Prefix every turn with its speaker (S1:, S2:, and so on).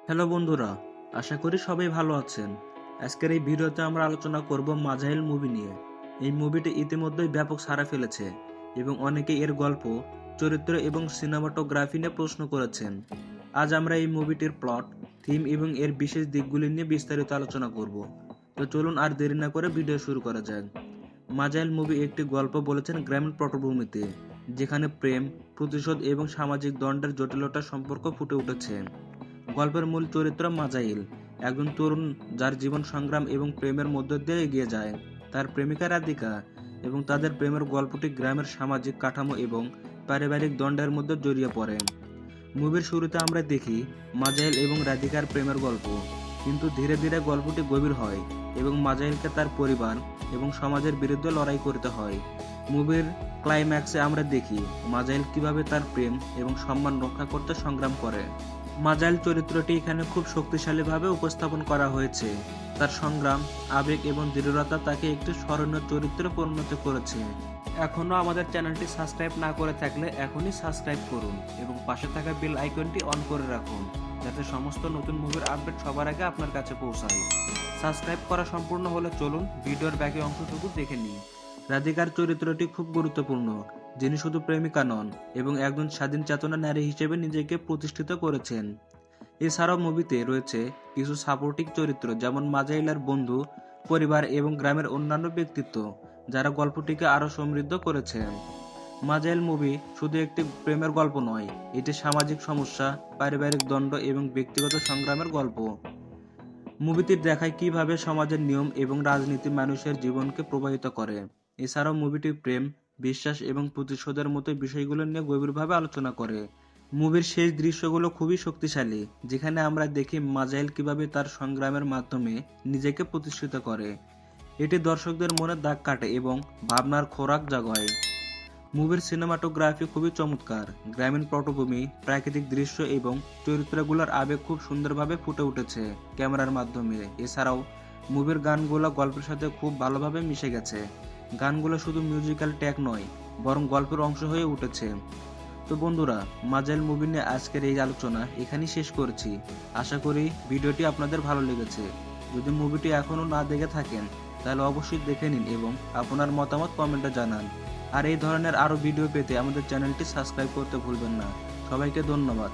S1: Hello বন্ধুরা, আশা করি সবাই ভালো আছেন। আজকের এই ভিডিওতে আমরা আলোচনা করব মাঝাইল মুভি নিয়ে। এই মুভিটি ইতিমধ্যেই ব্যাপক সাড়া ফেলেছে এবং অনেকে এর গল্প, চরিত্র এবং সিনেমাটোগ্রাফি নিয়ে প্রশ্ন করেছেন। আজ আমরা এই মুভিটির প্লট, থিম এবং এর বিশেষ দিকগুলি নিয়ে বিস্তারিত আলোচনা করব। তো চলুন আর দেরি না করে ভিডিও শুরু করা যাক। মাঝাইল মুভি একটি গল্প বলেছেন গ্রামীণ পটভূমিতে, যেখানে প্রেম, প্রতিশোধ এবং সামাজিক দ্বন্দ্বের জটিলতা সম্পর্ক ফুটে উঠেছে। গল্পের মূল চরিত্র মাজাইল, একজন তরুণ যার জীবন সংগ্রাম এবং প্রেমের মধ্য দিয়ে এগিয়ে যায়। তার প্রেমিকা রাধিকা এবং তাদের প্রেমের গল্পটি গ্রামের সামাজিক কাঠামো এবং পারিবারিক দ্বন্দ্বের মধ্যে জড়িয়ে পড়ে। মুভির শুরুতে আমরা দেখি মাজাইল এবং রাধিকার প্রেমের গল্প, কিন্তু ধীরে ধীরে গল্পটি গভীর হয় এবং মাজাইলকে তার পরিবার এবং সমাজের বিরুদ্ধে লড়াই করতে হয়। মুভির ক্লাইম্যাক্সে আমরা দেখি মাজাইল কিভাবে তার প্রেম এবং সম্মান রক্ষা করতে সংগ্রাম করে। মাজাইল চরিত্রটি এখানে খুব শক্তিশালীভাবে উপস্থাপন করা হয়েছে। তার সংগ্রাম, আবেগ এবং দৃঢ়তা তাকে একটি স্মরণীয় চরিত্রে পরিণত করেছে। এখনও আমাদের চ্যানেলটি সাবস্ক্রাইব না করে থাকলে এখনই সাবস্ক্রাইব করুন এবং পাশে থাকা বেল আইকনটি অন করে রাখুন, যাতে সমস্ত নতুন মুভির আপডেট সবার আগে আপনার কাছে পৌঁছায়। সাবস্ক্রাইব করা সম্পূর্ণ হলে চলুন ভিডিওর বাকি অংশটুকু দেখে নিই। রাধিকার চরিত্রটি খুব গুরুত্বপূর্ণ, যিনি শুধু প্রেমিকা নন এবং একজন স্বাধীন চেতনা নারী হিসেবে নিজেকে প্রতিষ্ঠিত করেছেন। এছাড়াও মুভিতে রয়েছে কিছু সাপোর্টিং চরিত্র, যেমন মাজাইলার বন্ধু, পরিবার এবং গ্রামের অন্যান্য ব্যক্তিত্ব, যারা গল্পটিকে আরও সমৃদ্ধ করেছে। মাজাইল মুভি শুধু একটি প্রেমের গল্প নয়, এটি সামাজিক সমস্যা, পারিবারিক দ্বন্দ্ব এবং ব্যক্তিগত সংগ্রামের গল্প। মুভিটি দেখায় কিভাবে সমাজের নিয়ম এবং রাজনীতি মানুষের জীবনকে প্রভাবিত করে। এছাড়াও মুভিটি প্রেম, বিশ্বাস এবং প্রতিশোধের মতো বিষয়গুলো নিয়ে গভীরভাবে আলোচনা করে। মুভির শেষ দৃশ্যগুলো খুবই শক্তিশালী, যেখানে আমরা দেখি মাজাইল কিভাবে তার সংগ্রামের মাধ্যমে নিজেকে প্রতিষ্ঠিত করে। এটি দর্শকদের মনে দাগ কাটে এবং ভাবনার খোরাক জাগায়। মুভির সিনেমাটোগ্রাফি খুবই চমৎকার। গ্রামীণ পটভূমি, প্রাকৃতিক দৃশ্য এবং চরিত্রগুলোর আবেগ খুব সুন্দরভাবে ফুটে উঠেছে ক্যামেরার মাধ্যমে। এছাড়াও মুভির গানগুলো গল্পের সাথে খুব ভালোভাবে মিশে গেছে। গানগুলো শুধু মিউজিক্যাল ট্র্যাক নয়, বরং গল্পের অংশ হয়ে উঠেছে। তো বন্ধুরা, মাজাইল মুভি নিয়ে আজকের এই আলোচনা এখানেই শেষ করছি। আশা করি ভিডিওটি আপনাদের ভালো লেগেছে। যদি মুভিটি এখনও না দেখে থাকেন তাহলে অবশ্যই দেখে নিন এবং আপনার মতামত কমেন্টে জানান। আর এই ধরনের আরও ভিডিও পেতে আমাদের চ্যানেলটি সাবস্ক্রাইব করতে ভুলবেন না। সবাইকে ধন্যবাদ।